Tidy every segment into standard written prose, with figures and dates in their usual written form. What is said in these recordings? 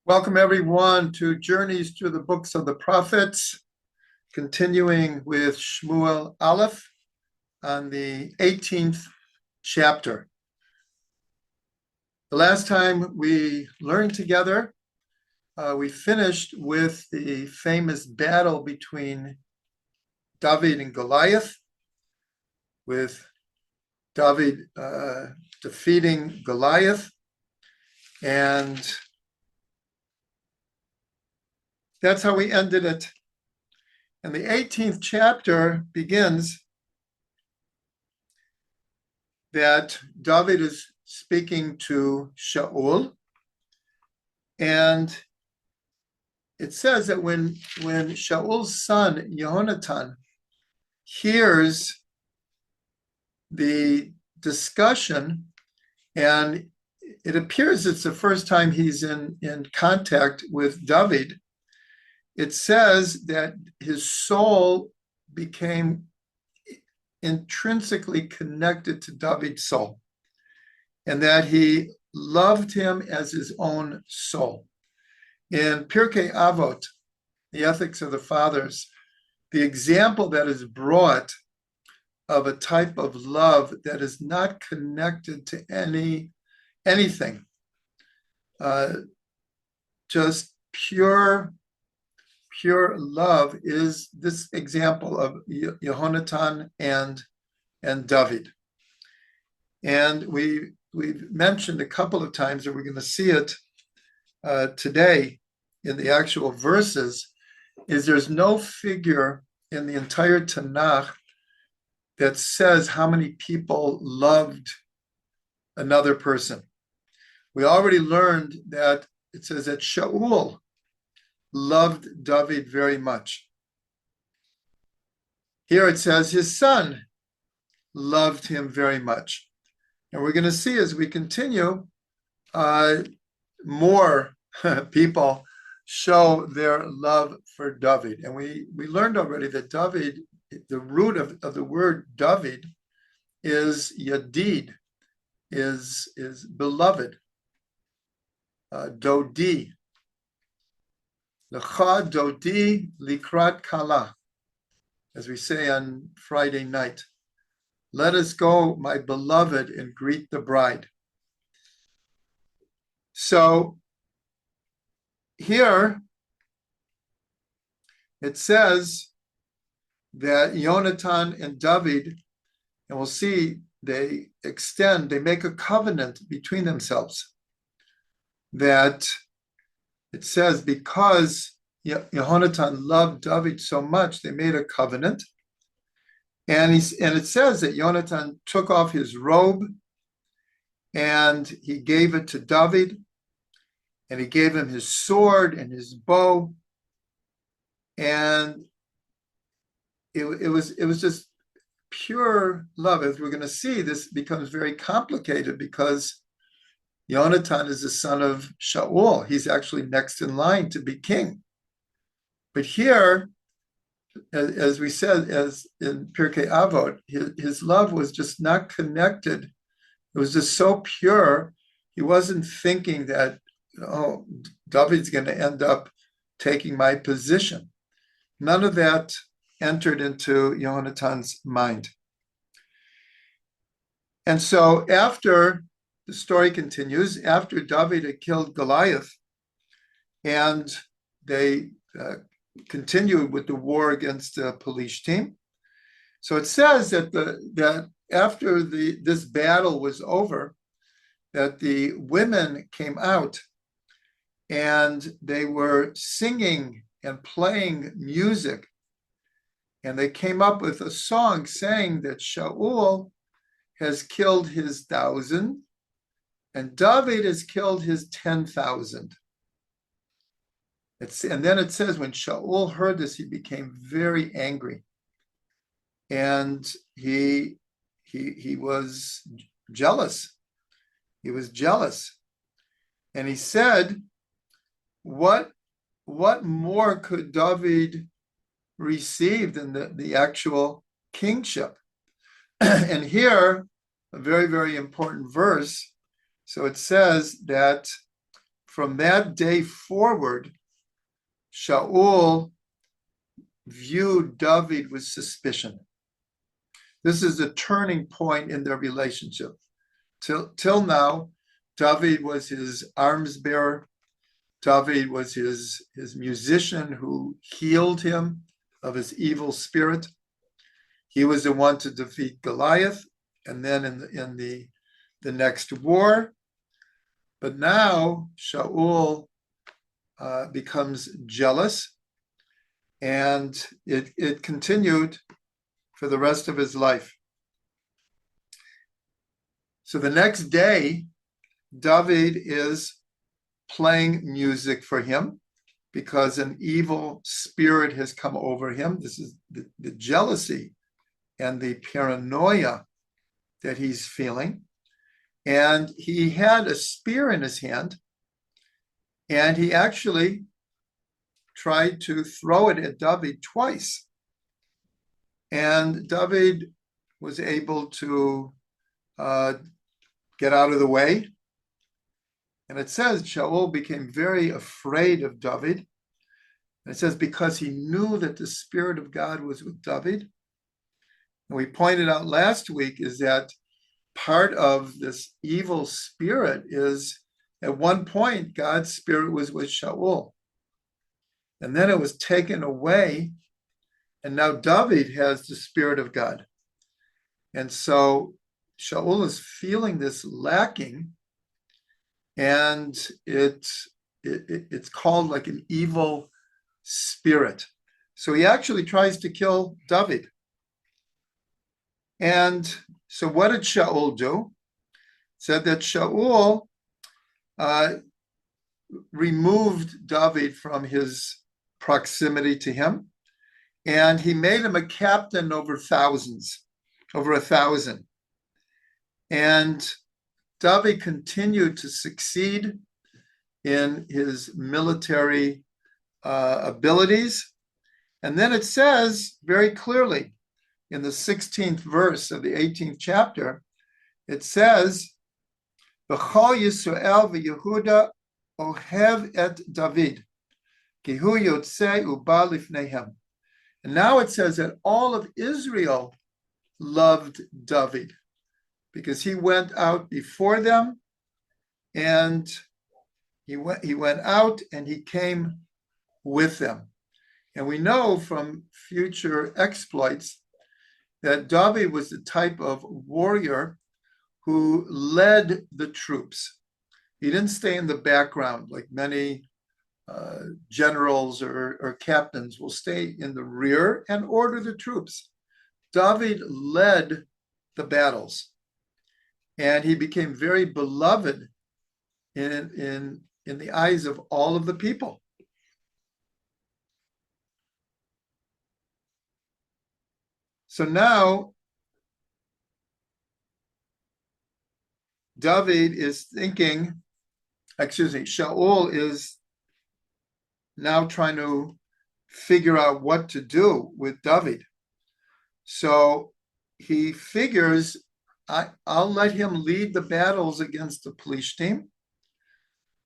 Welcome everyone to Journeys Through the Books of the Prophets, continuing with Shmuel Aleph on the 18th chapter. The last time we learned together, we finished with the famous battle between David and Goliath, with David defeating Goliath, and that's how we ended it. And the 18th chapter begins that David is speaking to Shaul, and it says that when Shaul's son Yehonatan hears the discussion, and it appears it's the first time he's in contact with David, it says that his soul became intrinsically connected to David's soul, and that he loved him as his own soul. In Pirkei Avot, the Ethics of the Fathers, the example that is brought of a type of love that is not connected to anything, just pure love, is this example of Yehonatan and David. And we've mentioned a couple of times, and we're going to see it today in the actual verses, is there's no figure in the entire Tanakh that says how many people loved another person. We already learned that it says that Shaul loved David very much. Here it says his son loved him very much. And we're going to see as we continue, more people show their love for David. And we learned already that David, the root of the word David is yadid, is beloved, dodi. Lecha dodi likrat kala, as we say on Friday night. Let us go, my beloved, and greet the bride. So here it says that Yonatan and David, and we'll see they make a covenant between themselves, that it says because Yehonatan loved David so much, they made a covenant. And it says that Yonatan took off his robe and he gave it to David, and he gave him his sword and his bow. And it was just pure love. As we're going to see, this becomes very complicated because Yonatan is the son of Shaul. He's actually next in line to be king. But here, as we said, as in Pirkei Avot, his love was just not connected. It was just so pure. He wasn't thinking that, oh, David's going to end up taking my position. None of that entered into Yehonatan's mind. And so after, the story continues, after David had killed Goliath, and they continued with the war against the police team. So it says that after this battle was over, that the women came out and they were singing and playing music, and they came up with a song saying that Shaul has killed his 1,000 and David has killed his 10,000. And then it says when Shaul heard this, he became very angry, and he was jealous. He was jealous, and he said, "What more could David receive than the actual kingship?" And here, a very, very important verse. So it says that from that day forward, Shaul viewed David with suspicion. This is a turning point in their relationship. Till now, David was his arms bearer. David was his musician who healed him of his evil spirit. He was the one to defeat Goliath, and then in the next war. But now Shaul becomes jealous, and it continued for the rest of his life. So the next day, David is playing music for him because an evil spirit has come over him. This is the jealousy and the paranoia that he's feeling. And he had a spear in his hand, and he actually tried to throw it at David twice. And David was able to get out of the way. And it says Shaul became very afraid of David. And it says because he knew that the Spirit of God was with David. And we pointed out last week is that part of this evil spirit is at one point God's Spirit was with Shaul. And then it was taken away. And now David has the Spirit of God. And so Shaul is feeling this lacking, and it's called like an evil spirit. So he actually tries to kill David. And so what did Shaul do? It said that Shaul removed David from his proximity to him, and he made him a captain over thousands, over 1,000. And David continued to succeed in his military abilities. And then it says very clearly in the 16th verse of the 18th chapter, it says, B'chol Yisrael v'Yehuda ohev et David, ki hu yotzei uba lifneihem. And now it says that all of Israel loved David because he went out before them, and he went out and he came with them. And we know from future exploits that David was the type of warrior who led the troops. He didn't stay in the background like many generals or captains will stay in the rear and order the troops. David led the battles, and he became very beloved in the eyes of all of the people. So now David is thinking, Shaul is now trying to figure out what to do with David. So he figures, I'll let him lead the battles against the police team,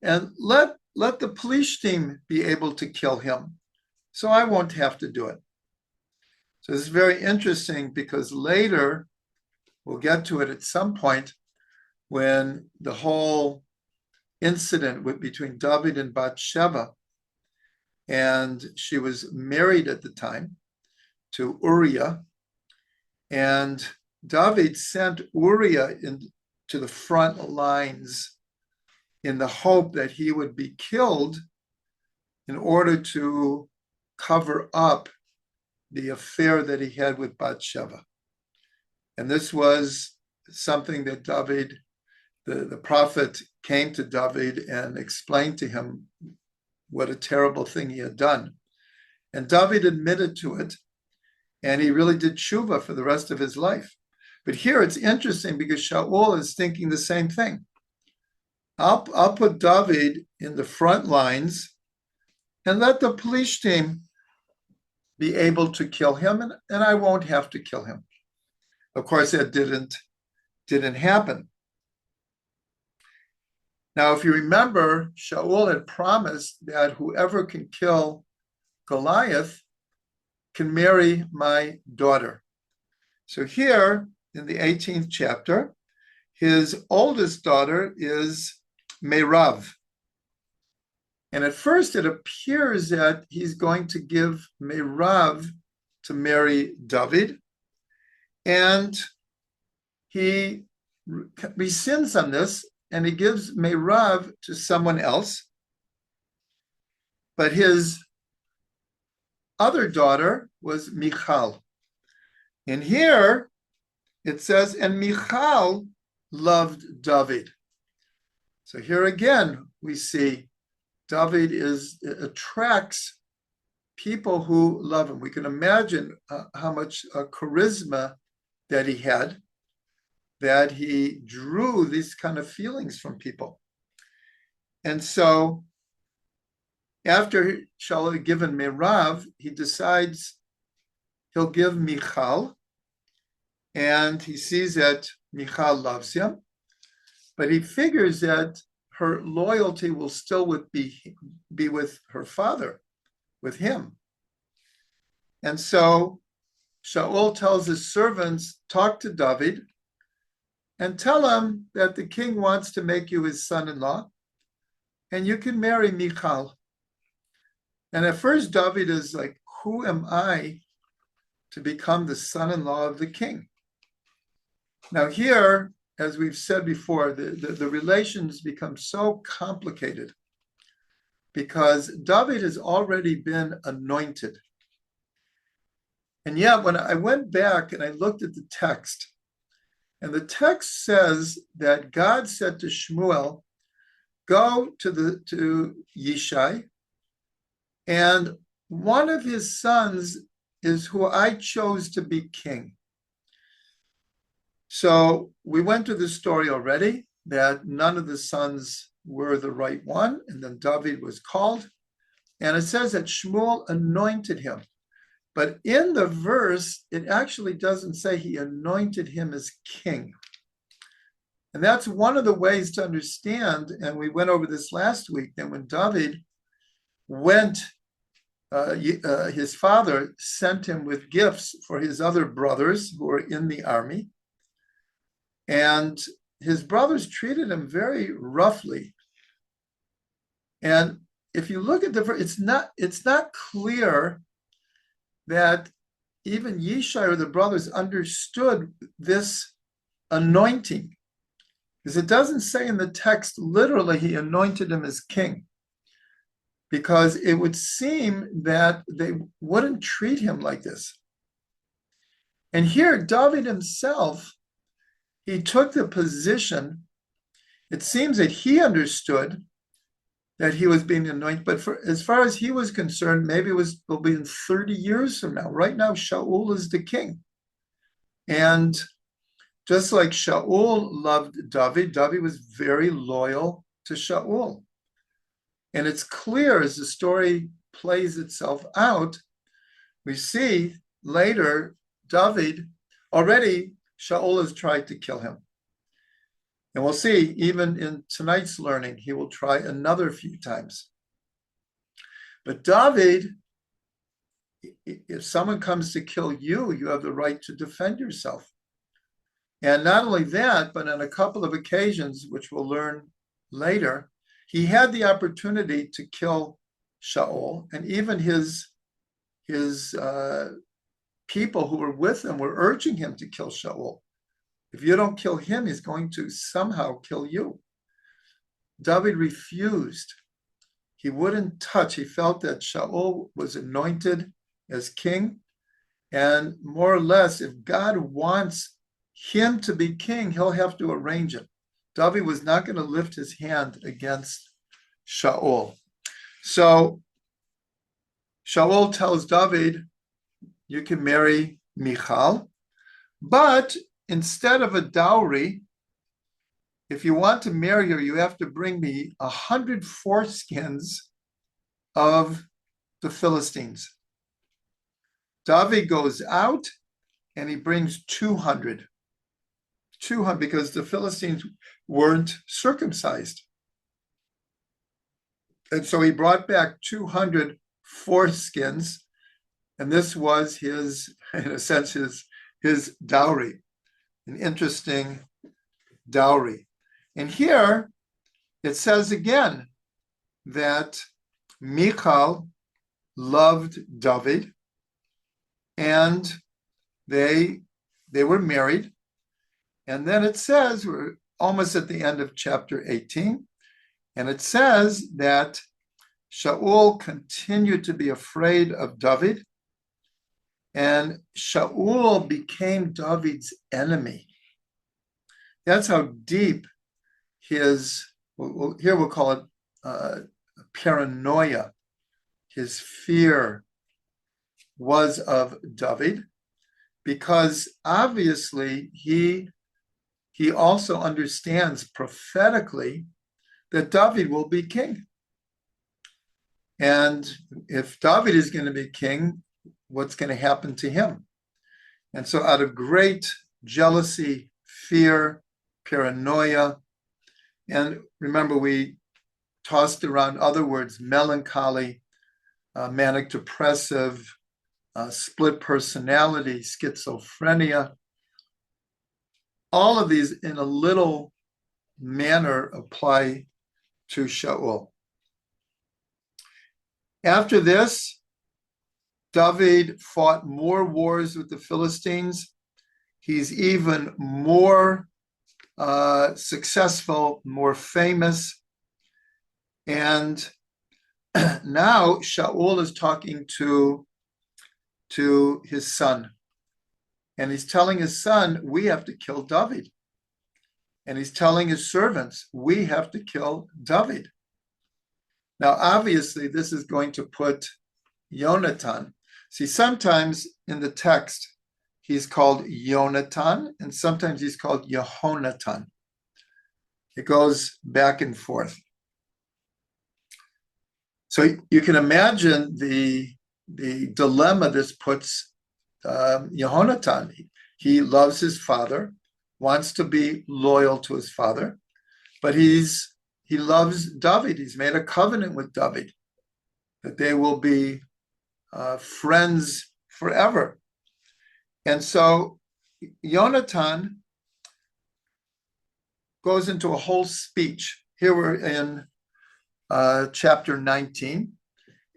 and let the police team be able to kill him, so I won't have to do it. So this is very interesting because later, we'll get to it at some point, when the whole incident between David and Bathsheba, and she was married at the time to Uriah, and David sent Uriah into the front lines in the hope that he would be killed in order to cover up the affair that he had with Bathsheba. And this was something that David, the prophet, came to David and explained to him what a terrible thing he had done. And David admitted to it, and he really did tshuva for the rest of his life. But here it's interesting because Shaul is thinking the same thing. I'll put David in the front lines and let the police team be able to kill him, and I won't have to kill him. Of course, that didn't happen. Now, if you remember, Shaul had promised that whoever can kill Goliath can marry my daughter. So here in the 18th chapter, his oldest daughter is Merav. And at first it appears that he's going to give Merav to marry David. And he rescinds on this and he gives Merav to someone else. But his other daughter was Michal. And here it says, and Michal loved David. So here again, we see David attracts people who love him. We can imagine how much charisma that he had, that he drew these kind of feelings from people. And so after Shaul had given Merav, he decides he'll give Michal, and he sees that Michal loves him, but he figures that her loyalty will still be with her father, with him. And so Shaul tells his servants, talk to David and tell him that the king wants to make you his son-in-law and you can marry Michal. And at first David is like, who am I to become the son-in-law of the king? Now here, as we've said before, the relations become so complicated because David has already been anointed. And yet, when I went back and I looked at the text, and the text says that God said to Shmuel, go to Yishai, and one of his sons is who I chose to be king. So we went through the story already, that none of the sons were the right one, and then David was called. And it says that Shmuel anointed him. But in the verse, it actually doesn't say he anointed him as king. And that's one of the ways to understand, and we went over this last week, that when David went, his father sent him with gifts for his other brothers who were in the army. And his brothers treated him very roughly. And if you look at the verse, it's not clear that even Yishai or the brothers understood this anointing, because it doesn't say in the text literally he anointed him as king, because it would seem that they wouldn't treat him like this. And here David himself, he took the position, it seems that he understood that he was being anointed, but as far as he was concerned, maybe will be in 30 years from now. Right now, Shaul is the king. And just like Shaul loved David, David was very loyal to Shaul. And it's clear as the story plays itself out, we see later David, already Shaul has tried to kill him. And we'll see, even in tonight's learning, he will try another few times. But David, if someone comes to kill you, you have the right to defend yourself. And not only that, but on a couple of occasions, which we'll learn later, he had the opportunity to kill Shaul, and even his people who were with him were urging him to kill Shaul. If you don't kill him, he's going to somehow kill you. David refused. He wouldn't touch. He felt that Shaul was anointed as king. And more or less, if God wants him to be king, he'll have to arrange it. David was not going to lift his hand against Shaul. So Shaul tells David, you can marry Michal, but instead of a dowry, if you want to marry her, you have to bring me 100 foreskins of the Philistines. David goes out and he brings 200, because the Philistines weren't circumcised. And so he brought back 200 foreskins, and this was his, in a sense, his dowry, an interesting dowry. And here it says again that Michal loved David, and they were married. And then it says, we're almost at the end of chapter 18, and it says that Shaul continued to be afraid of David, and Shaul became David's enemy. That's how deep his, here we'll call it paranoia, his fear was of David, because obviously he also understands prophetically that David will be king. And if David is going to be king, what's going to happen to him? And so out of great jealousy, fear, paranoia, and remember we tossed around other words, melancholy, manic depressive, split personality, schizophrenia, all of these in a little manner apply to Shaul. After this, David fought more wars with the Philistines. He's even more successful, more famous. And now Shaul is talking to his son. And he's telling his son, we have to kill David. And he's telling his servants, we have to kill David. Now, obviously, this is going to put Yonatan. See, sometimes in the text, he's called Yonatan, and sometimes he's called Yehonatan. It goes back and forth. So you can imagine the dilemma this puts Yehonatan. He loves his father, wants to be loyal to his father, but he loves David. He's made a covenant with David that they will be friends forever. And so Yonatan goes into a whole speech. Here we're in chapter 19.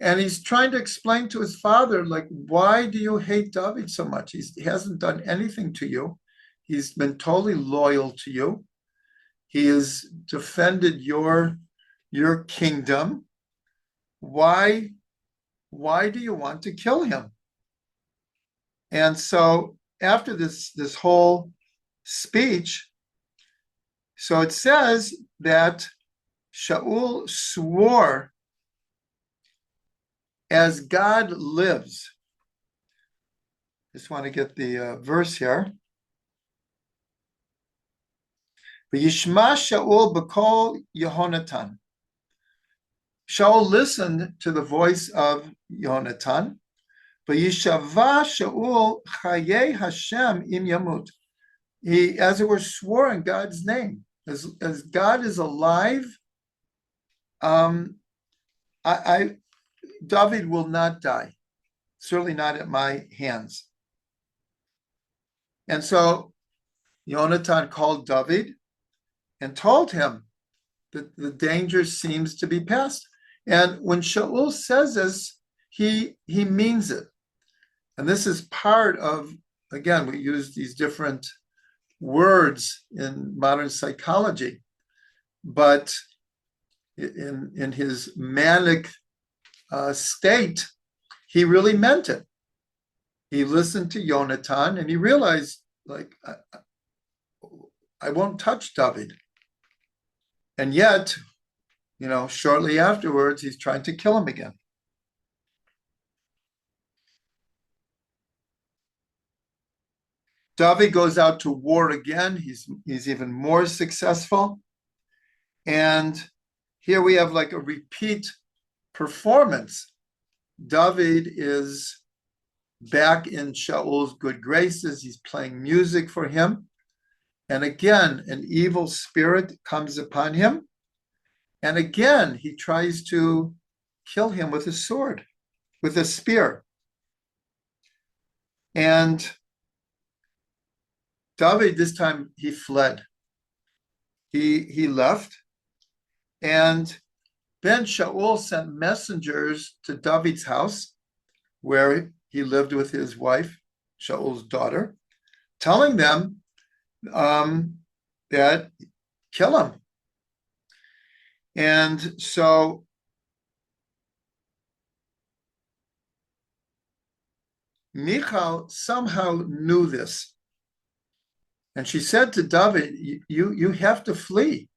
And he's trying to explain to his father, like, why do you hate David so much? He hasn't done anything to you. He's been totally loyal to you. He has defended your kingdom. Why do you want to kill him? And so after this whole speech, so it says that Shaul swore, as God lives. Just want to get the verse here. V'yishma Shaul b'kol Yehonatan. Shaul listened to the voice of Yonatan. V'yishava Shaul chayei Hashem im yamut. He, as it were, swore in God's name. As God is alive, David will not die, certainly not at my hands. And so Yonatan called David and told him that the danger seems to be past. And when Shaul says this, he means it. And this is part of, again, we use these different words in modern psychology, but in his manic state, he really meant it. He listened to Yonatan and he realized, like, I won't touch David. And yet, shortly afterwards, he's trying to kill him again. David goes out to war again. He's even more successful. And here we have like a repeat performance. David is back in Shaul's good graces. He's playing music for him. And again, an evil spirit comes upon him. And again, he tries to kill him with a sword, with a spear. And David, this time, he fled. He left. And then Shaul sent messengers to David's house, where he lived with his wife, Shaul's daughter, telling them that kill him. And so Michal somehow knew this. And she said to David, you have to flee.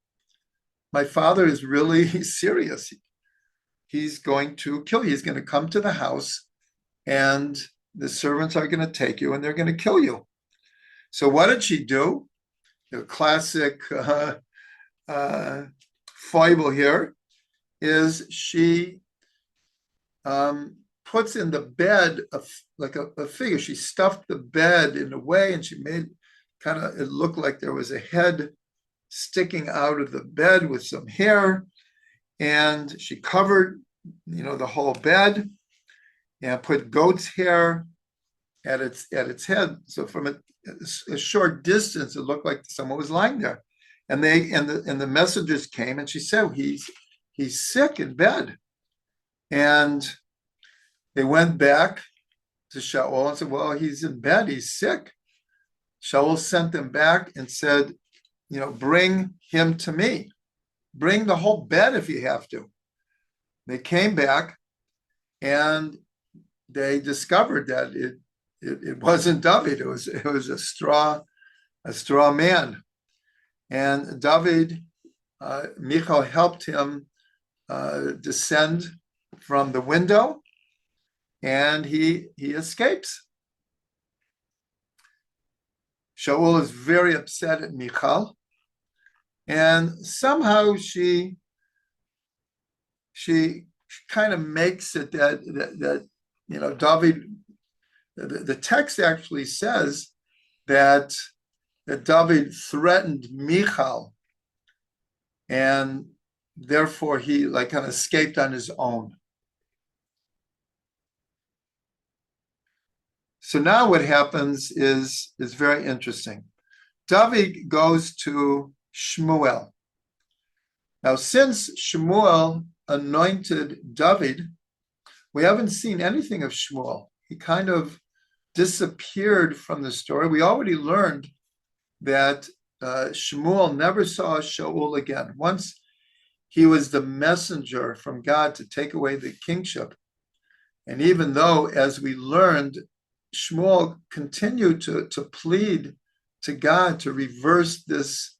My father is really serious. He's going to kill you. He's going to come to the house and the servants are going to take you and they're going to kill you. So what did she do? The classic foible here is she puts in the bed like a figure. She stuffed the bed in a way and she made it looked like there was a head sticking out of the bed with some hair. And she covered, the whole bed and put goat's hair at its head. So from a short distance, it looked like someone was lying there. And the messengers came and she said, he's sick in bed. And they went back to Shaul and said, well, he's in bed, he's sick. Shaul sent them back and said, bring him to me. Bring the whole bed if you have to. They came back and they discovered that it wasn't David. It was a straw man. And David, Michal helped him descend from the window, and he escapes. Shaul is very upset at Michal, and somehow she kind of makes it that David. The text actually says that David threatened Michal, and therefore he escaped on his own. So now what happens is very interesting. David goes to Shmuel. Now, since Shmuel anointed David, we haven't seen anything of Shmuel. He kind of disappeared from the story. We already learned that Shmuel never saw Shaul again. Once he was the messenger from God to take away the kingship. And even though, as we learned, Shmuel continued to plead to God to reverse this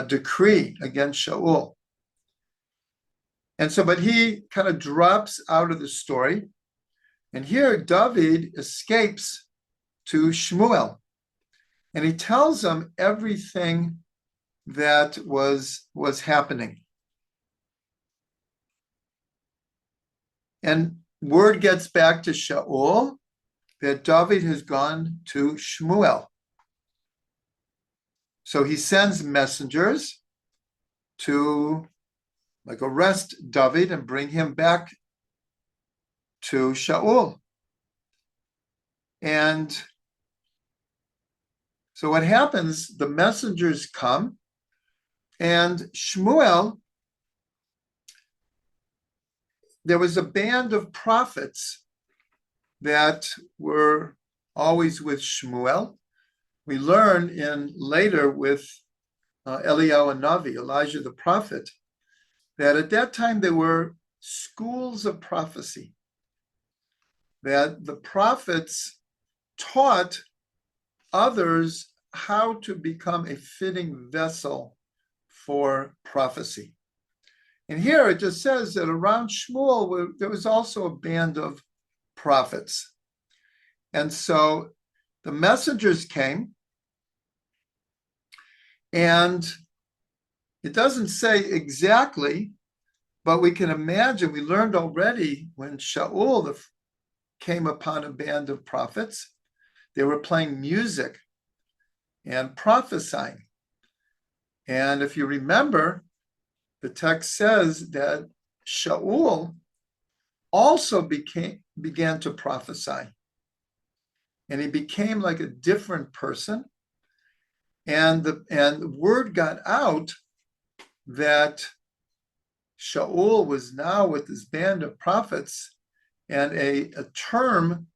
decree against Shaul. And so, but he kind of drops out of the story. And here David escapes to Shmuel. And he tells him everything that was happening. And word gets back to Shaul that David has gone to Shmuel. So he sends messengers to arrest David and bring him back to Shaul. And so what happens, the messengers come, and Shmuel, there was a band of prophets that were always with Shmuel. We learn later with Eliyahu Navi, Elijah the prophet, that at that time there were schools of prophecy, that the prophets taught others how to become a fitting vessel for prophecy. And here it just says that around Shmuel, there was also a band of prophets. And so the messengers came, and it doesn't say exactly, but we can imagine, we learned already when Shaul came upon a band of prophets, they were playing music and prophesying. And if you remember, the text says that Shaul also began to prophesy. And he became like a different person. And the word got out that Shaul was now with this band of prophets, and a term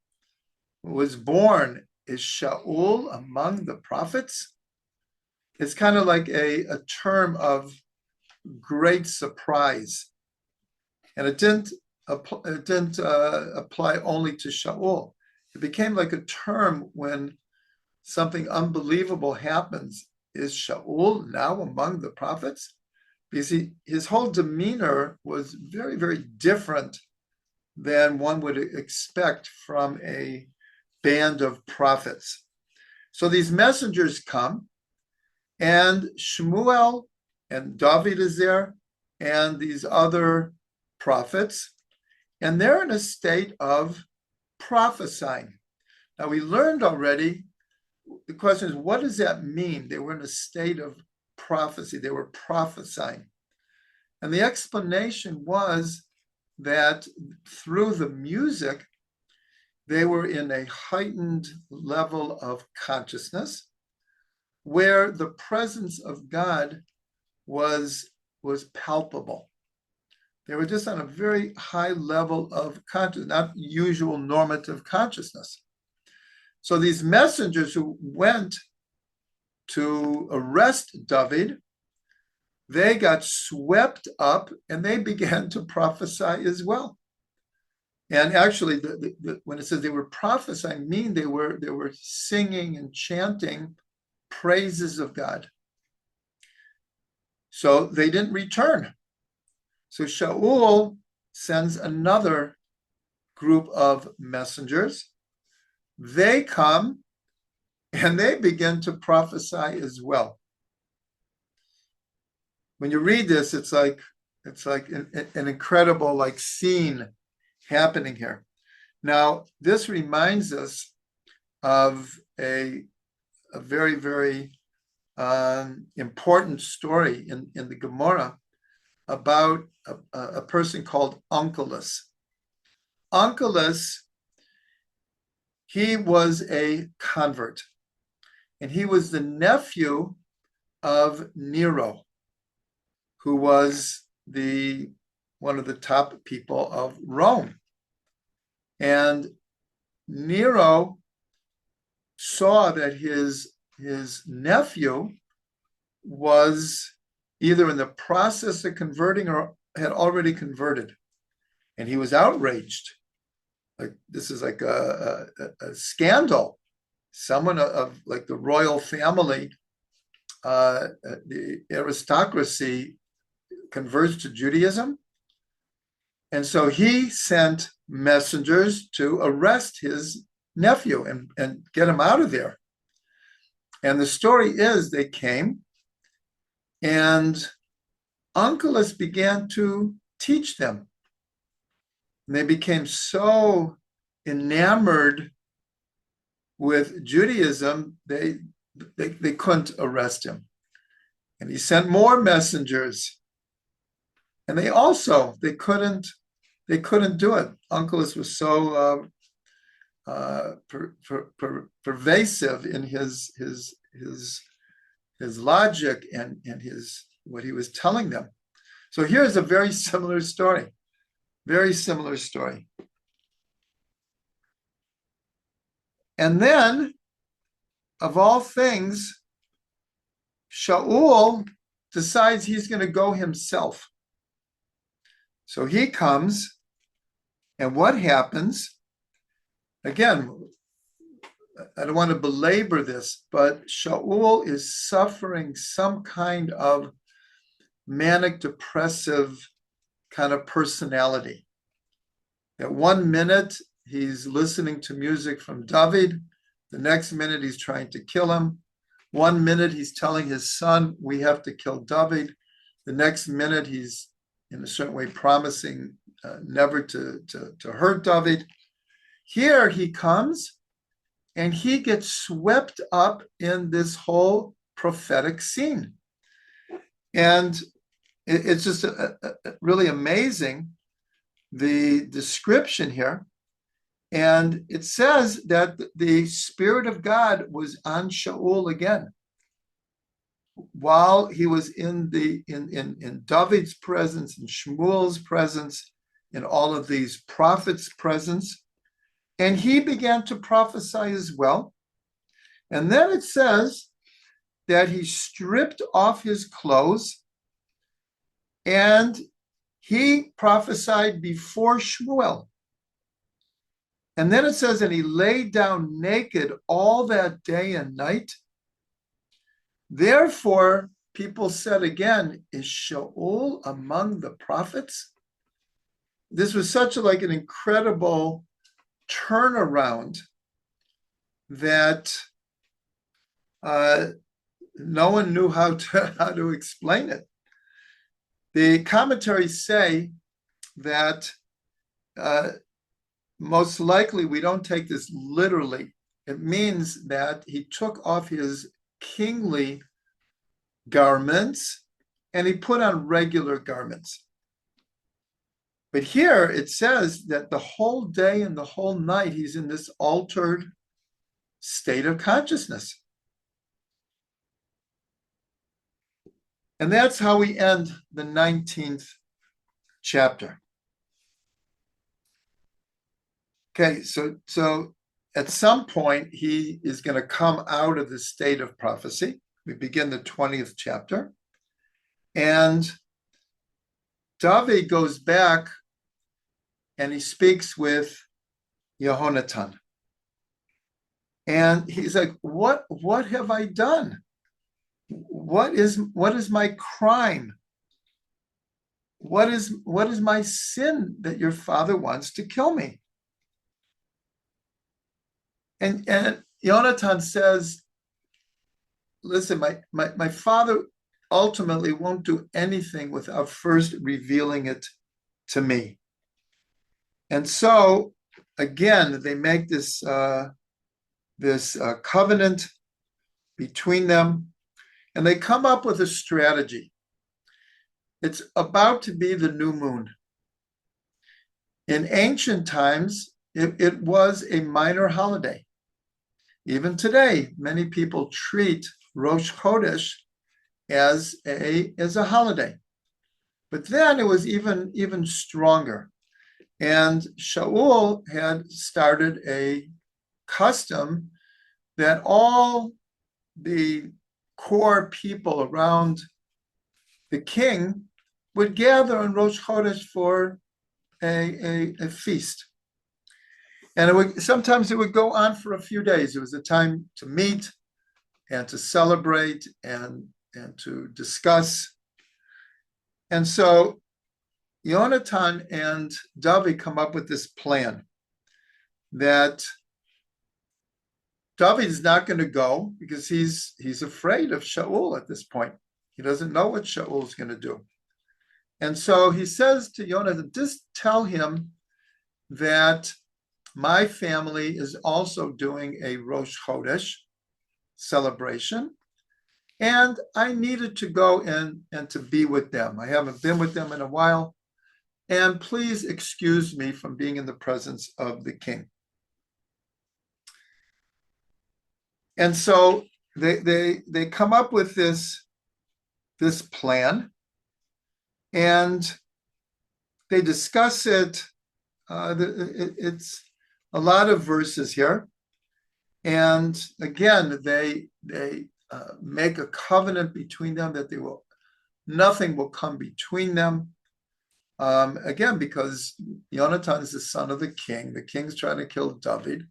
was born. Is Shaul among the prophets? It's kind of like a term of great surprise. And it didn't apply only to Shaul. It became like a term when something unbelievable happens. Is Shaul now among the prophets? Because his whole demeanor was very, very different than one would expect from a band of prophets. So these messengers come, and Shmuel and David is there, and these other prophets, and they're in a state of prophesying. Now, we learned already, the question is, what does that mean? They were in a state of prophecy. They were prophesying. And the explanation was that through the music, they were in a heightened level of consciousness where the presence of God was palpable. They were just on a very high level of consciousness, not usual normative consciousness. So these messengers who went to arrest David, they got swept up and they began to prophesy as well. And actually, when it says they were prophesying, they were singing and chanting praises of God. So they didn't return. So Shaul sends another group of messengers. They come and they begin to prophesy as well. When you read this, it's like an incredible scene happening here. Now, this reminds us of a very, very important story in the Gemara about a person called Onkelos. Onkelos, he was a convert, and he was the nephew of Nero, who was one of the top people of Rome. And Nero saw that his nephew was either in the process of converting or had already converted. And he was outraged. Like, this is like a scandal. Someone of like the royal family, the aristocracy, converts to Judaism. And so he sent messengers to arrest his nephew and get him out of there. And the story is they came, and Onkelos began to teach them. And they became so enamored with Judaism, they couldn't arrest him. And he sent more messengers. And they couldn't do it. Onkelos was so pervasive in his logic and his what he was telling them. So here's a very similar story. Very similar story. And then, of all things, Shaul decides he's going to go himself. So he comes, and what happens? Again, I don't want to belabor this, but Shaul is suffering some kind of manic depressive kind of personality. At 1 minute, he's listening to music from David. The next minute, he's trying to kill him. 1 minute, he's telling his son, we have to kill David. The next minute, he's in a certain way promising never to hurt David. Here he comes, and he gets swept up in this whole prophetic scene. And it's just really amazing, the description here. And it says that the Spirit of God was on Shaul again while he was in David's presence, in Shmuel's presence, in all of these prophets' presence. And he began to prophesy as well. And then it says that he stripped off his clothes and he prophesied before Shmuel. And then it says, and he lay down naked all that day and night. Therefore, people said again, is Shaul among the prophets? This was such an incredible turnaround that no one knew how to explain it. The commentaries say that most likely we don't take this literally. It means that he took off his kingly garments and he put on regular garments. But here it says that the whole day and the whole night he's in this altered state of consciousness. And that's how we end the 19th chapter. Okay, so at some point he is going to come out of this state of prophecy. We begin the 20th chapter. And David goes back and he speaks with Yehonatan. And he's like, what have I done? What is my crime? What is my sin that your father wants to kill me? And Yonatan says, listen, my father ultimately won't do anything without first revealing it to me. And so, again, they make this covenant between them, and they come up with a strategy. It's about to be the new moon. In ancient times, it was a minor holiday. Even today, many people treat Rosh Chodesh as a holiday. But then it was even stronger. And Shaul had started a custom that all the core people around the king would gather on Rosh Chodesh for a feast. And sometimes it would go on for a few days. It was a time to meet and to celebrate and to discuss. And so Yonatan and David come up with this plan that David is not going to go because he's afraid of Shaul at this point. He doesn't know what Shaul is going to do. And so he says to Yonatan, just tell him that my family is also doing a Rosh Chodesh celebration, and I needed to go and to be with them. I haven't been with them in a while, and please excuse me from being in the presence of the king. And so they come up with this plan, and they discuss it. It's a lot of verses here. And again, they make a covenant between them that nothing will come between them. Again, because Yonatan is the son of the king. The king's trying to kill David.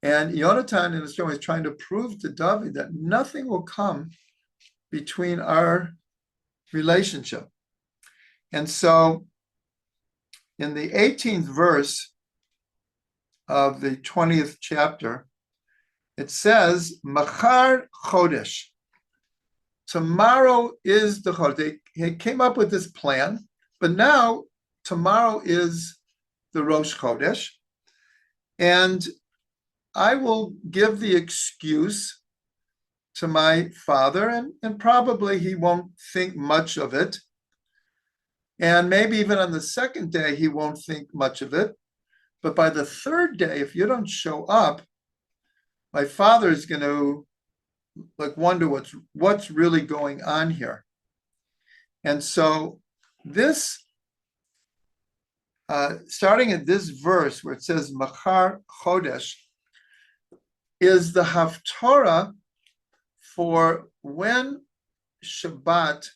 And Yonatan in his story is trying to prove to David that nothing will come between our relationship. And so in the 18th verse of the 20th chapter, it says, Machar Chodesh. Tomorrow is the Chodesh. They came up with this plan, but now tomorrow is the Rosh Chodesh. And I will give the excuse to my father, and probably he won't think much of it. And maybe even on the second day, he won't think much of it. But by the third day, if you don't show up, my father is going to wonder what's really going on here. And so this, starting at this verse where it says Machar Chodesh, is the Haftorah for when Shabbat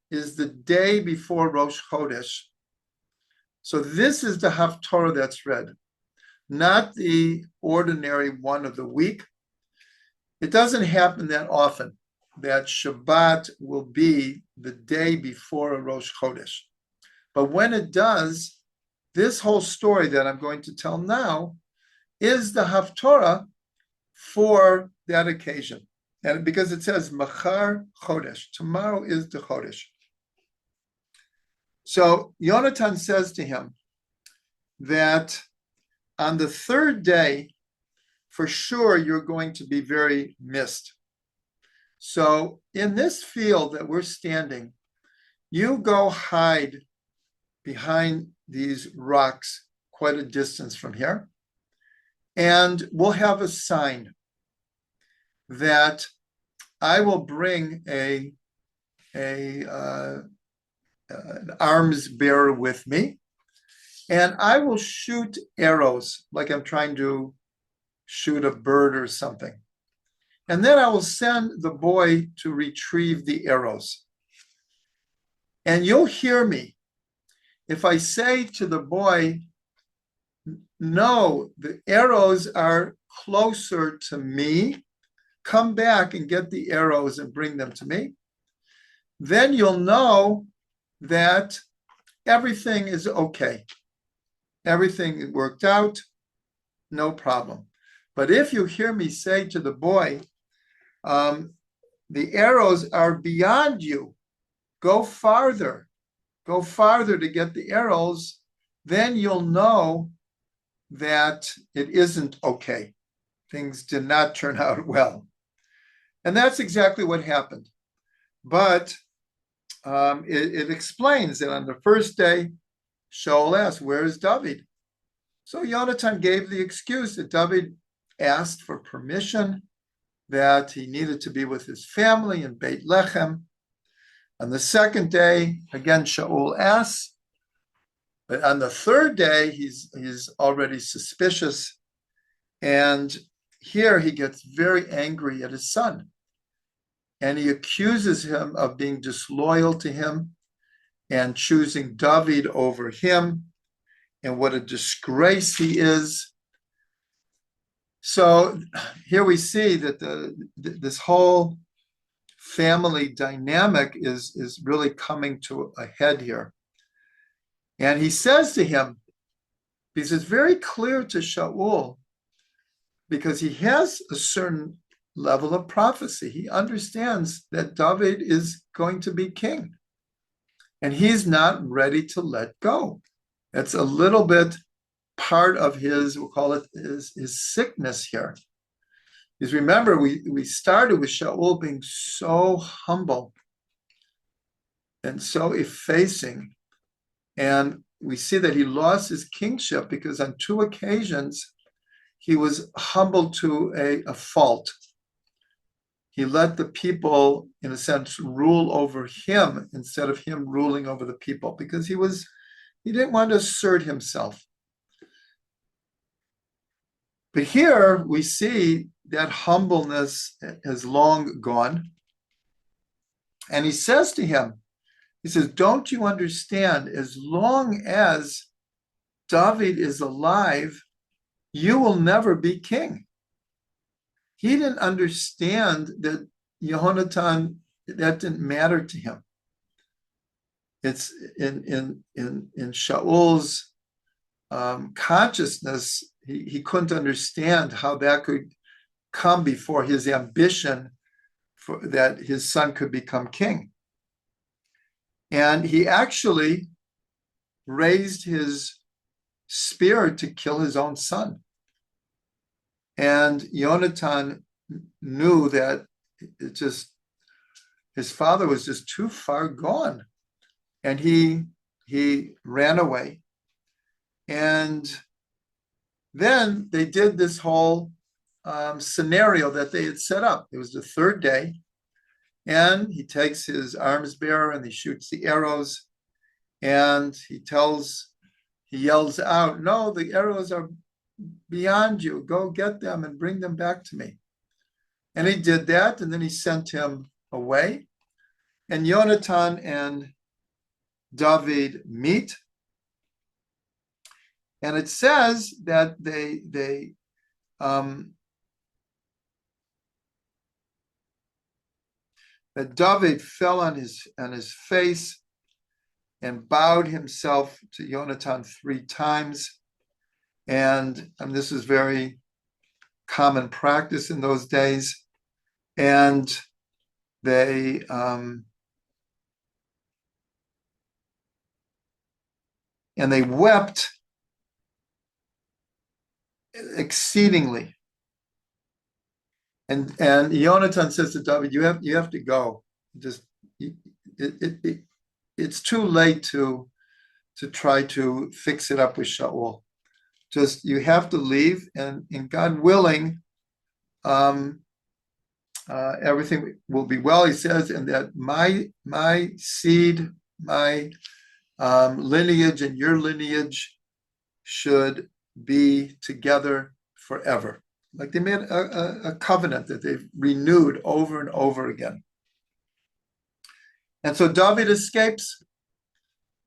is the day before Rosh Chodesh. So this is the Haftorah that's read, not the ordinary one of the week. It doesn't happen that often that Shabbat will be the day before a Rosh Chodesh. But when it does, this whole story that I'm going to tell now is the Haftorah for that occasion. And because it says Machar Chodesh, tomorrow is the Chodesh. So Yonatan says to him that on the third day, for sure, you're going to be very missed. So in this field that we're standing, you go hide behind these rocks quite a distance from here, and we'll have a sign that I will bring an arms bearer with me, and I will shoot arrows like I'm trying to shoot a bird or something. And then I will send the boy to retrieve the arrows. And you'll hear me if I say to the boy, no, the arrows are closer to me. Come back and get the arrows and bring them to me. Then you'll know that everything is okay. Everything worked out, no problem. But if you hear me say to the boy, the arrows are beyond you, go farther to get the arrows, then you'll know that it isn't okay. Things did not turn out well. And that's exactly what happened. But it explains that on the first day, Shaul asked, where is David? So Yonatan gave the excuse that David asked for permission, that he needed to be with his family in Beit Lechem. On the second day, again, Shaul asks, but on the third day, he's already suspicious. And here he gets very angry at his son. And he accuses him of being disloyal to him and choosing David over him, and what a disgrace he is. So here we see that this whole family dynamic is really coming to a head here. And he says to him, because it's very clear to Shaul, because he has a certain level of prophecy. He understands that David is going to be king, and he's not ready to let go. That's a little bit part of his, we'll call it his sickness here. Because remember, we started with Shaul being so humble and so effacing. And we see that he lost his kingship because on 2 occasions, he was humbled to a fault. He let the people, in a sense, rule over him instead of him ruling over the people, because he didn't want to assert himself. But here we see that humbleness has long gone. And he says to him, he says, don't you understand, as long as David is alive, you will never be king. He didn't understand that Yehonatan, that didn't matter to him. It's in Shaul's consciousness, he couldn't understand how that could come before his ambition for that his son could become king. And he actually raised his spear to kill his own son. And Yonatan knew that his father was just too far gone. And he he ran away. And then they did this whole scenario that they had set up. It was the third day, and he takes his arms bearer and he shoots the arrows, and he yells out, "No, the arrows are beyond you. Go get them and bring them back to me." And he did that, and then he sent him away. And Yonatan and David meet, and it says that that David fell on his face and bowed himself to Yonatan 3 times. And this is very common practice in those days. And they wept exceedingly. And Yonatan says to David, "You have to go. It's too late to try to fix it up with Shaul. Just you have to leave, and God willing, everything will be well." He says, "and that my seed, my lineage, and your lineage should be together forever." Like they made a covenant that they've renewed over and over again. And so David escapes.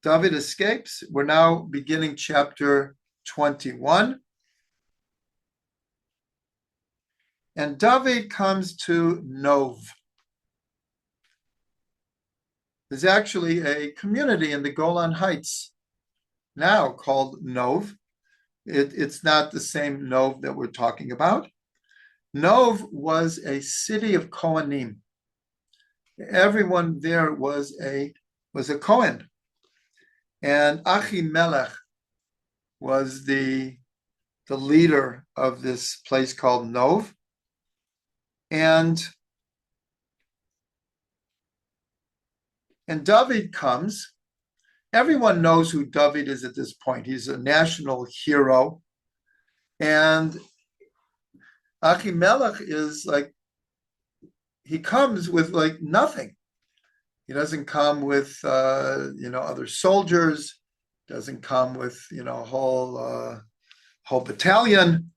We're now beginning chapter 21. And David comes to Nov. There's actually a community in the Golan Heights now called Nov. It's not the same Nov that we're talking about. Nov was a city of Kohanim. Everyone there was a Kohen. And Achimelech was the leader of this place called Nov. And David comes. Everyone knows who David is at this point. He's a national hero. And Achimelech is like, he comes with like nothing. He doesn't come with, other soldiers, doesn't come with, a whole battalion.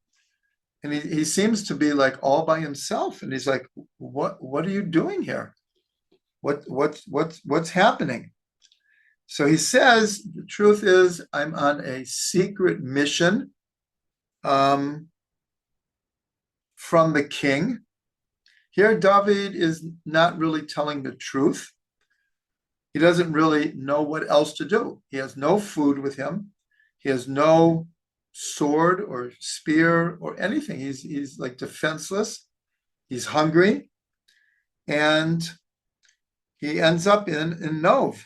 And he seems to be like all by himself. And he's like, what are you doing here? What's happening? So he says, the truth is, I'm on a secret mission from the king. Here, David is not really telling the truth. He doesn't really know what else to do. He has no food with him. He has no sword or spear or anything. He's like defenseless. He's hungry. And he ends up in Nov.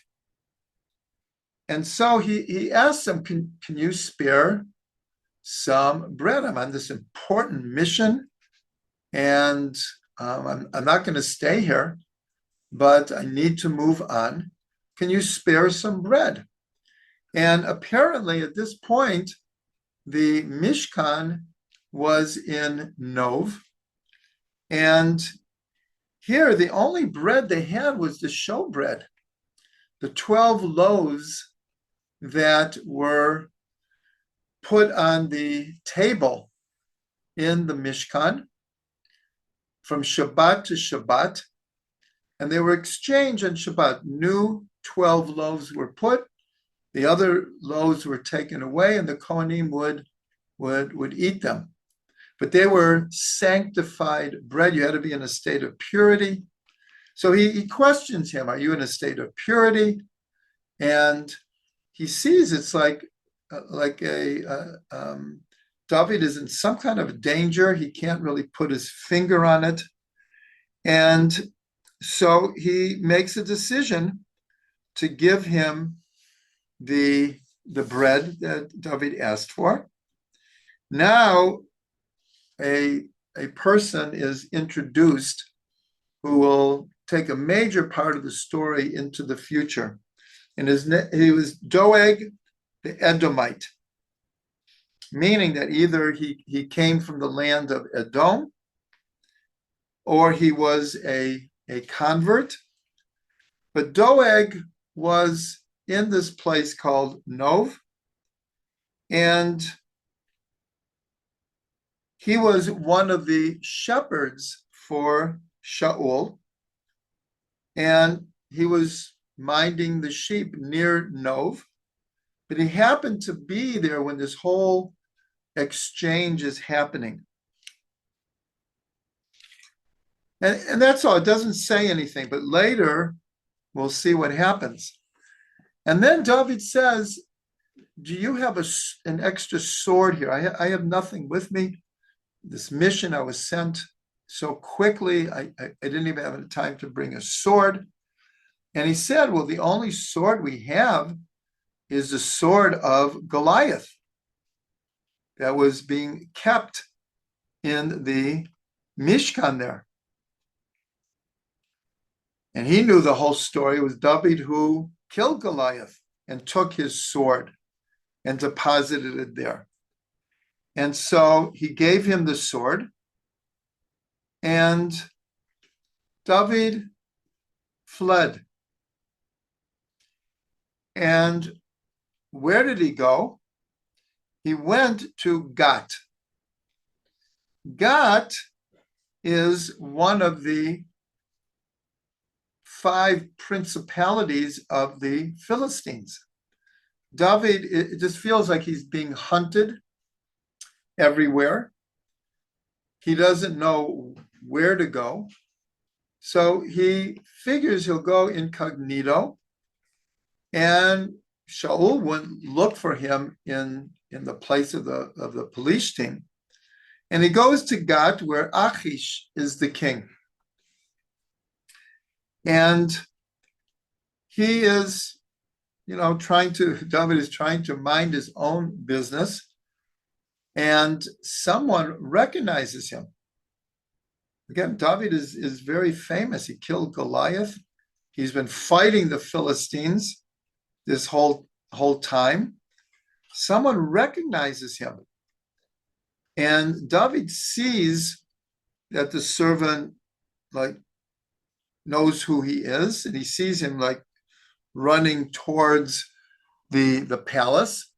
And so he asks him, can you spare some bread? I'm on this important mission, and I'm not going to stay here, but I need to move on. Can you spare some bread? And apparently at this point, the Mishkan was in Nov. And here, the only bread they had was the showbread, the 12 loaves that were put on the table in the Mishkan from Shabbat to Shabbat. And they were exchanged on Shabbat. New 12 loaves were put, the other loaves were taken away, and the Kohanim would eat them. But they were sanctified bread. You had to be in a state of purity. So he questions him, are you in a state of purity? And he sees it's like David is in some kind of danger. He can't really put his finger on it. And so he makes a decision to give him the bread that David asked for. Now, a person is introduced who will take a major part of the story into the future. And he was Doeg the Edomite, meaning that either he came from the land of Edom or he was a convert. But Doeg was in this place called Nov, and he was one of the shepherds for Shaul, and he was minding the sheep near Nov, but he happened to be there when this whole exchange is happening. And that's all. It doesn't say anything, but later we'll see what happens. And then David says, do you have an extra sword here? I have nothing with me. This mission, I was sent so quickly, I didn't even have time to bring a sword. And he said, well, the only sword we have is the sword of Goliath that was being kept in the Mishkan there. And he knew the whole story. It was David who killed Goliath and took his sword and deposited it there. And so he gave him the sword, and David fled. And where did he go? He went to Gat. Gat is one of the 5 principalities of the Philistines. David, it just feels like he's being hunted everywhere. He doesn't know where to go. So he figures he'll go incognito, and Shaul wouldn't look for him in the place of the police team. And he goes to Gat, where Achish is the king. And he is, David is trying to mind his own business, and someone recognizes him. Again, David is very famous. He killed Goliath. He's been fighting the Philistines this whole time. Someone recognizes him. And David sees that the servant knows who he is, and he sees him running towards the palace.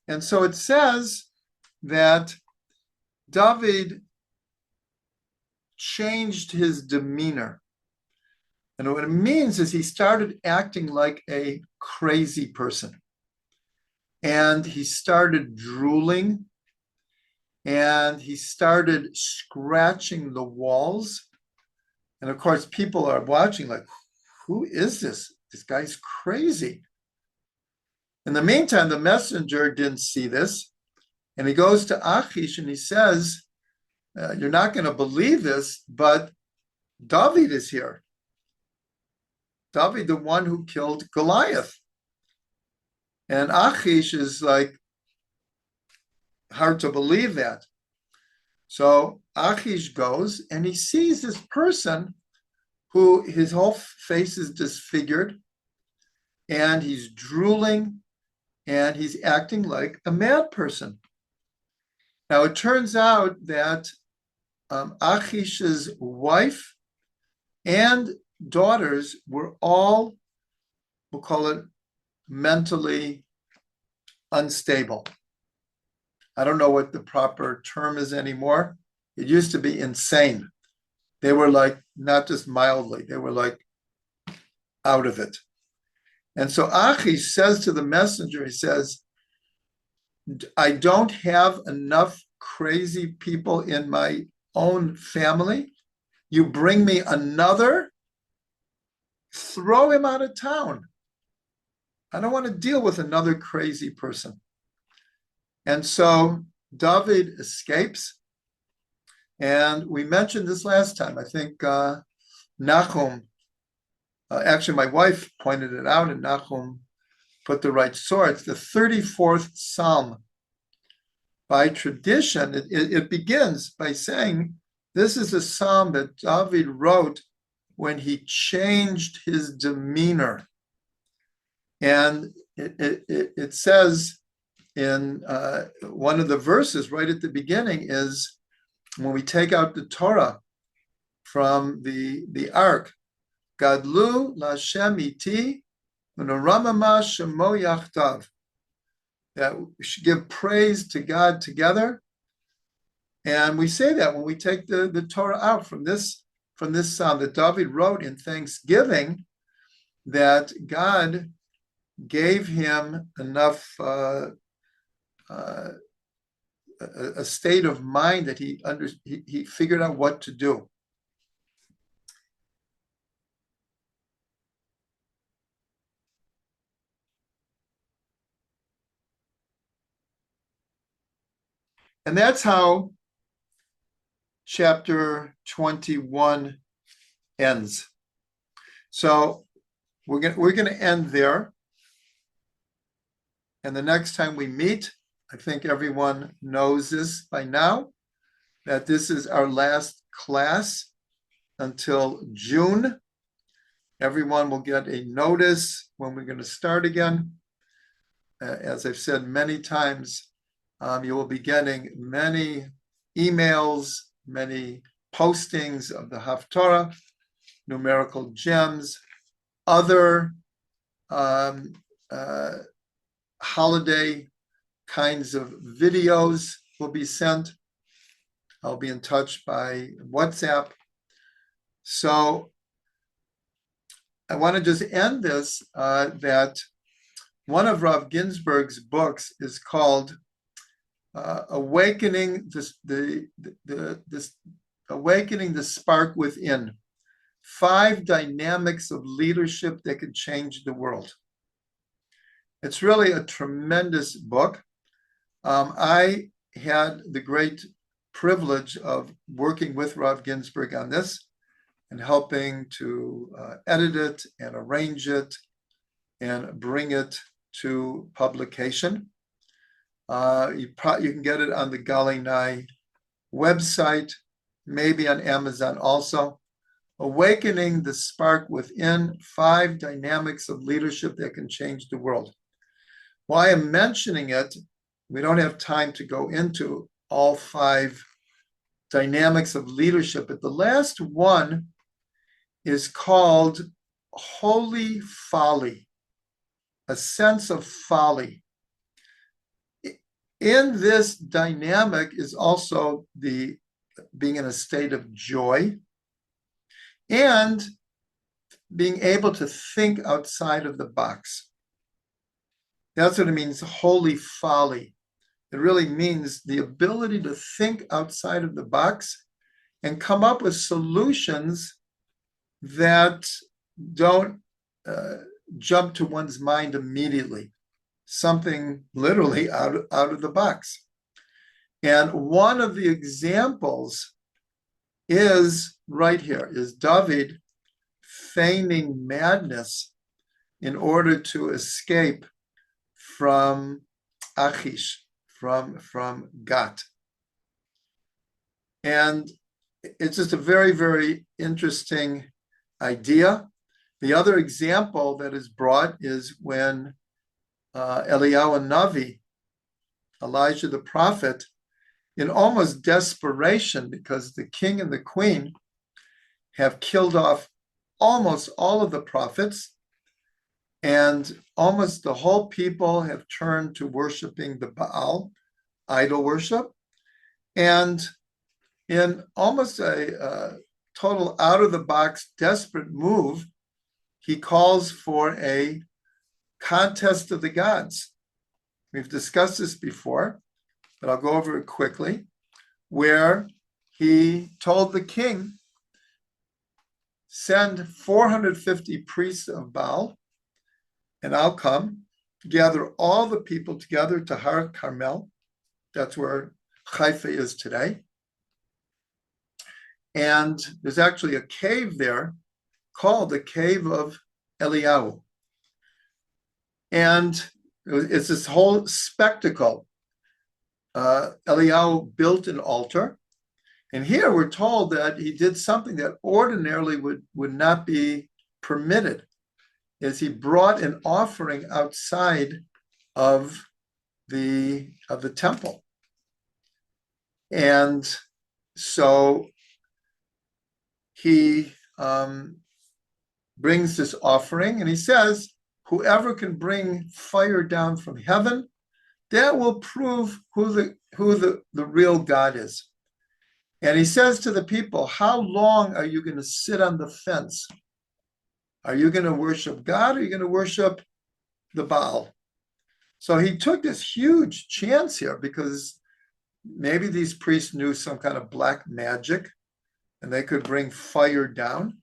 And so it says that David changed his demeanor. And what it means is he started acting like a crazy person. And he started drooling, and he started scratching the walls. And of course, people are watching like, who is this? This guy's crazy. In the meantime, the messenger didn't see this. And he goes to Achish and he says, you're not going to believe this, but David is here. David, the one who killed Goliath. And Achish is hard to believe that. So Achish goes and he sees this person who his whole face is disfigured, and he's drooling, and he's acting like a mad person. Now it turns out that Achish's wife and daughters were all, we'll call it, mentally unstable. I don't know what the proper term is anymore. It used to be insane. They were not just mildly, they were out of it. And so Achish says to the messenger, he says, I don't have enough crazy people in my own family. You bring me another, throw him out of town. I don't want to deal with another crazy person. And so David escapes. And we mentioned this last time. I think Nachum, actually my wife pointed it out, and Nachum put the right source. The 34th Psalm. By tradition, it begins by saying, this is a psalm that David wrote when he changed his demeanor. And it says in one of the verses right at the beginning is when we take out the Torah from the ark, Gadlu Lashem iti v'noramama shemo yachtav, that we should give praise to God together. And we say that when we take the Torah out from this psalm that David wrote in thanksgiving, that God gave him enough a state of mind that he figured out what to do. And that's how chapter 21 ends. So we're going to end there. And the next time we meet, I think everyone knows this by now, that this is our last class until June. Everyone will get a notice when we're going to start again. As I've said many times, you will be getting many emails, many postings of the Haftarah, numerical gems, other holiday kinds of videos will be sent. I'll be in touch by WhatsApp. So I want to just end this, that one of Rav Ginsburg's books is called Awakening Awakening the Spark Within, 5 Dynamics of Leadership that could change the world. It's really a tremendous book. I had the great privilege of working with Rav Ginsburg on this and helping to edit it and arrange it and bring it to publication. You can get it on the Galinai website, maybe on Amazon also. Awakening the Spark Within, 5 Dynamics of Leadership that can change the world. Why I'm mentioning it, we don't have time to go into all 5 dynamics of leadership, but the last one is called Holy Folly, a sense of folly. In this dynamic is also the being in a state of joy and being able to think outside of the box. That's what it means, holy folly. It really means the ability to think outside of the box and come up with solutions that don't jump to one's mind immediately, something literally out of the box. And one of the examples is right here, is David feigning madness in order to escape from Achish, from Gat. And it's just a very, very interesting idea. The other example that is brought is when Eliyahu Navi, Elijah the prophet, in almost desperation because the king and the queen have killed off almost all of the prophets, and almost the whole people have turned to worshiping the Baal, idol worship. And in almost a total out-of-the-box desperate move, he calls for a contest of the gods. We've discussed this before, but I'll go over it quickly, where he told the king, send 450 priests of Baal, and I'll come, gather all the people together to Har Carmel. That's where Haifa is today. And there's actually a cave there called the Cave of Eliyahu. And it's this whole spectacle. Eliyahu built an altar. And here we're told that he did something that ordinarily would not be permitted. is he brought an offering outside of the temple. And so he brings this offering, and he says, whoever can bring fire down from heaven, that will prove who the real God is. And he says to the people, how long are you going to sit on the fence? Are you going to worship God, or are you going to worship the Baal? So he took this huge chance here, because maybe these priests knew some kind of black magic and they could bring fire down.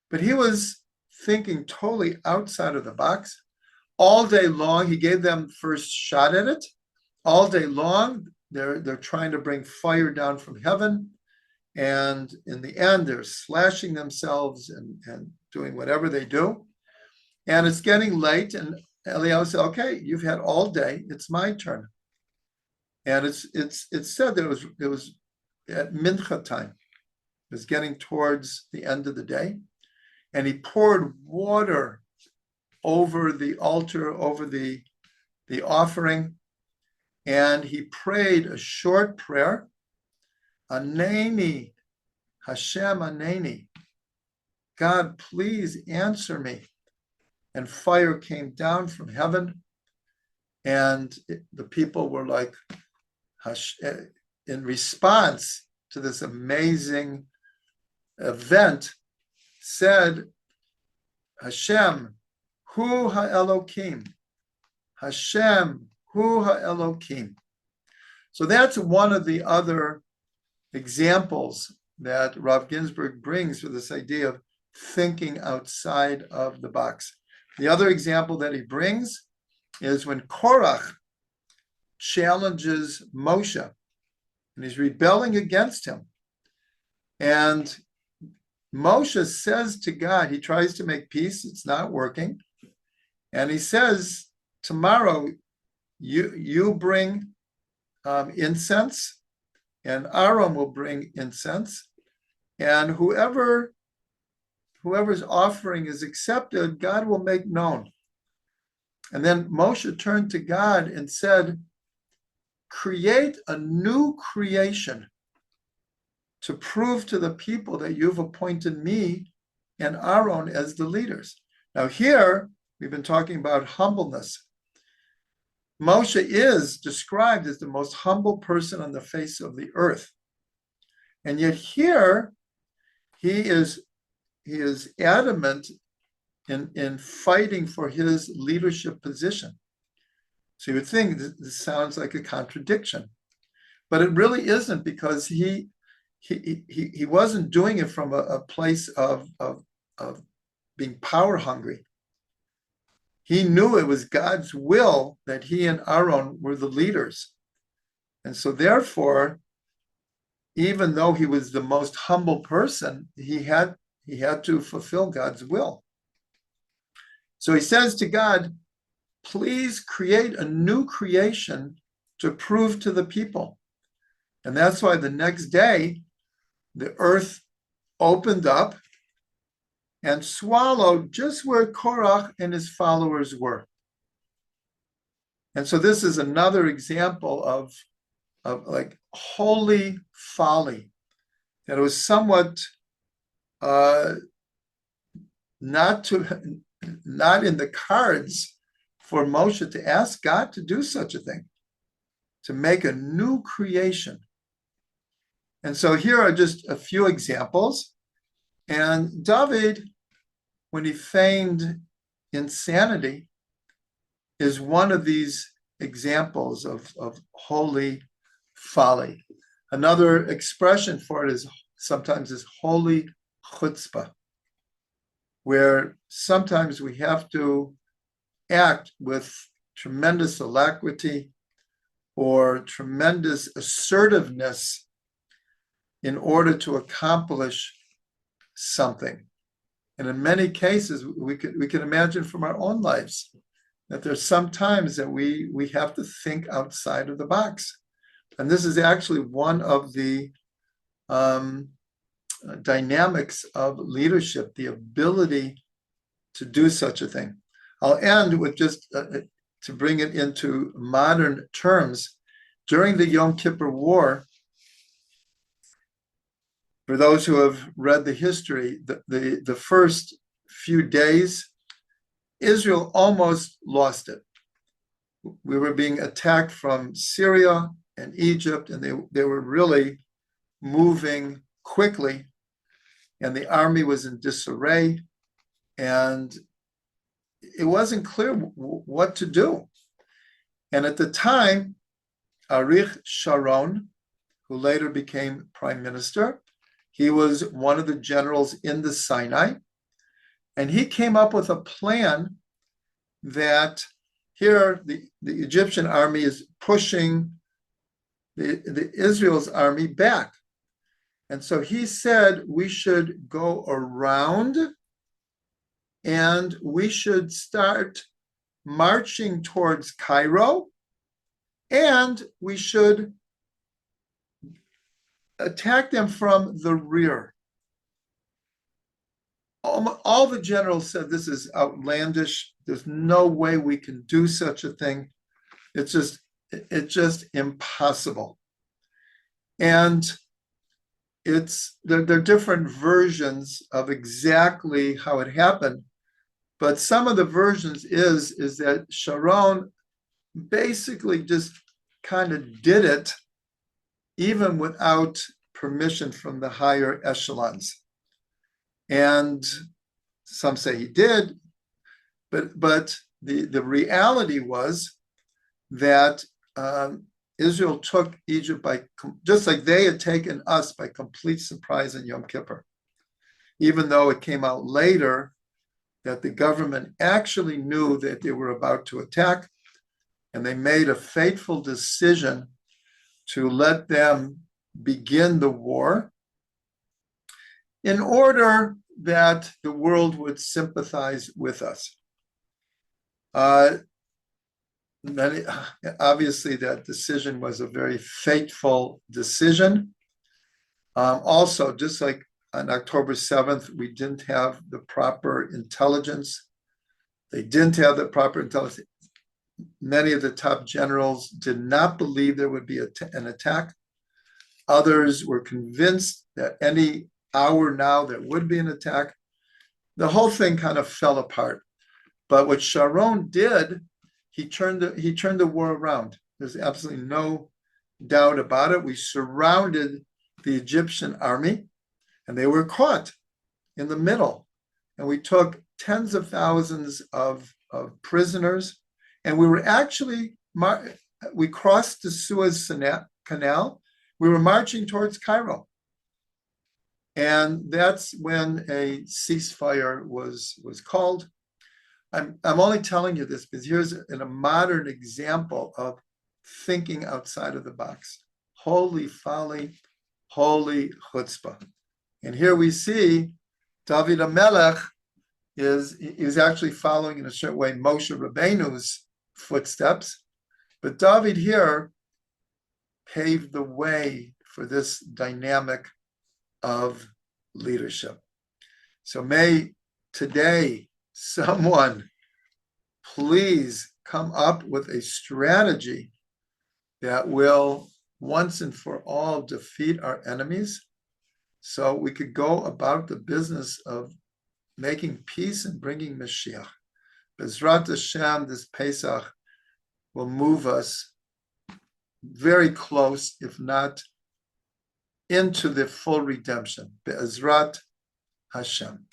But he was thinking totally outside of the box. All day long, he gave them first shot at it. All day long, they're trying to bring fire down from heaven. And in the end, they're slashing themselves and doing whatever they do. And it's getting late, and Eliyahu said, okay, you've had all day, it's my turn. And it's said that it was at mincha time. It was getting towards the end of the day. And he poured water over the altar, over the offering, and he prayed a short prayer. Aneni, Hashem Aneni. God, please answer me. And fire came down from heaven, and the people were like, in response to this amazing event, said, Hashem, Hu HaElokim. Hashem, Hu HaElokim. So that's one of the other examples that Rav Ginsburg brings for this idea of thinking outside of the box. The other example that he brings is when Korach challenges Moshe, and he's rebelling against him. And Moshe says to God, he tries to make peace, it's not working. And he says, tomorrow you bring incense, and Aaron will bring incense, and whoever's offering is accepted, God will make known. And then Moshe turned to God and said, create a new creation to prove to the people that you've appointed me and Aaron as the leaders. Now here, we've been talking about humbleness. Moshe is described as the most humble person on the face of the earth. And yet here, he is adamant in fighting for his leadership position. So you would think this sounds like a contradiction, but it really isn't, because he wasn't doing it from a place of being power hungry. He knew it was God's will that he and Aaron were the leaders. And so therefore, even though he was the most humble person, he had to fulfill God's will. So he says to God, please create a new creation to prove to the people. And that's why the next day, the earth opened up and swallowed just where Korach and his followers were. And so this is another example of like holy folly, that it was somewhat not in the cards for Moshe to ask God to do such a thing, to make a new creation. And so here are just a few examples. And David, when he feigned insanity, is one of these examples of holy folly. Another expression for it is sometimes holy chutzpah, where sometimes we have to act with tremendous alacrity or tremendous assertiveness in order to accomplish something. And in many cases, we can imagine from our own lives that there's some times that we have to think outside of the box. And this is actually one of the dynamics of leadership, the ability to do such a thing. I'll end with just to bring it into modern terms. During the Yom Kippur War, for those who have read the history, the first few days, Israel almost lost it. We were being attacked from Syria and Egypt, and they were really moving quickly, and the army was in disarray, and it wasn't clear what to do. And at the time, Ariel Sharon, who later became prime minister, he was one of the generals in the Sinai, and he came up with a plan that here the Egyptian army is pushing the Israel's army back. And so he said we should go around and we should start marching towards Cairo, and we should attack them from the rear. All the generals said this is outlandish. There's no way we can do such a thing. It's just impossible. And there are different versions of exactly how it happened, but some of the versions is that Sharon basically just kind of did it even without permission from the higher echelons. And some say he did, but the reality was that Israel took Egypt by, just like they had taken us by complete surprise in Yom Kippur, even though it came out later that the government actually knew that they were about to attack, and they made a fateful decision to let them begin the war in order that the world would sympathize with us. Obviously, that decision was a very fateful decision. Also, just like on October 7th, we didn't have the proper intelligence. They didn't have the proper intelligence. Many of the top generals did not believe there would be an attack. Others were convinced that any hour now there would be an attack. The whole thing kind of fell apart. But what Sharon did, he turned the war around. There's absolutely no doubt about it. We surrounded the Egyptian army, and they were caught in the middle. And we took tens of thousands of prisoners, and we were actually, we crossed the Suez Canal. We were marching towards Cairo. And that's when a ceasefire was called. I'm only telling you this because here's a modern example of thinking outside of the box. Holy folly, holy chutzpah. And here we see David HaMelech is actually following in a certain way Moshe Rabbeinu's footsteps. But David here paved the way for this dynamic of leadership. So may today someone please come up with a strategy that will once and for all defeat our enemies, so we could go about the business of making peace and bringing Mashiach. Bezrat Hashem, this Pesach will move us very close, if not into the full redemption. Be'ezrat Hashem.